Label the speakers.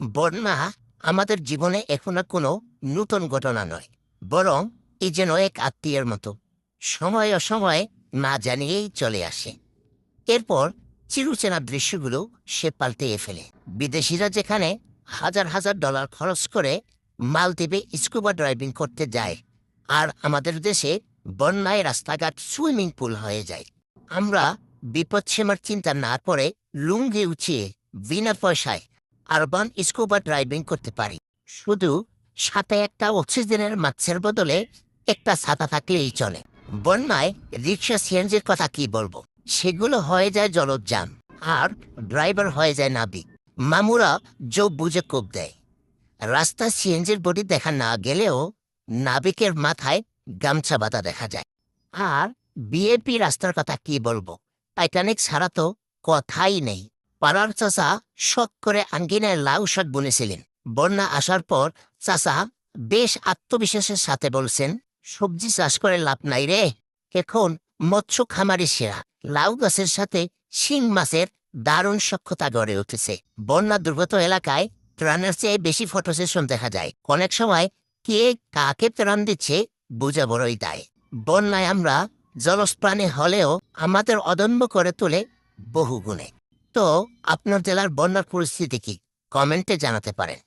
Speaker 1: বন্যা আমাদের জীবনে এখন আর কোনো নতুন ঘটনা নয়, বরং এই যেন এক আত্মীয়ের মতো সময় অসময়ে না জানিয়েই চলে আসে। এরপর চিরচেনা দৃশ্যগুলো সে পাল্টিয়ে ফেলে। বিদেশিরা যেখানে হাজার হাজার ডলার খরচ করে মালদ্বীপে স্কুবা ড্রাইভিং করতে যায়, আর আমাদের দেশে বন্যায় রাস্তাঘাট সুইমিং পুল হয়ে যায়। আমরা বিপদসীমার চিন্তা না করে লুঙ্গি উঁচিয়ে বিনা পয়সায় আরবান স্কুবা ড্রাইভিং করতে পারি, শুধু সাথে একটা অক্সিজেনের মাস্কের বদলে একটা ছাতা থাকলেই চলে। বন্যায় রিক্সা সিএনজির কথা কি বলবো, সেগুলো হয়ে যায় জলজ্যাম, আর ড্রাইভার হয়ে যায় নাবিক। মামুরা যোগ বুঝে কোপ দেয়। রাস্তা সিএনজির বডি দেখা না গেলেও নাবিকের মাথায় গামছা বাঁধা দেখা যায়। আর বিএপি রাস্তার কথা কি বলবো, টাইটানিক ছাড়া তো কথাই নেই। পাড়ার চাচা শখ করে আঙ্গিনায় লাউ শাক বুনেছিলেন। বন্যা আসার পর চাচা বেশ আত্মবিশ্বাসের সাথে বলছেন, সবজি চাষ করে লাভ নাই রে, এখন মৎস্য খামারি সেরা। লাউ গাছের সাথে শিং মাছের দারুণ সখ্যতা গড়ে উঠেছে। বন্যা দুর্গত এলাকায় ত্রাণের চেয়ে বেশি ফটো সেশন দেখা যায়। অনেক সময় কে কাকে ত্রাণ দিচ্ছে বোঝা বড়ই দায়। বন্যায় আমরা জলজ প্রাণী হলেও আমাদের অদম্য করে তোলে বহু গুণে। তো আপনার জেলার বন্যার পরিস্থিতি কি, কমেন্টে জানাতে পারেন।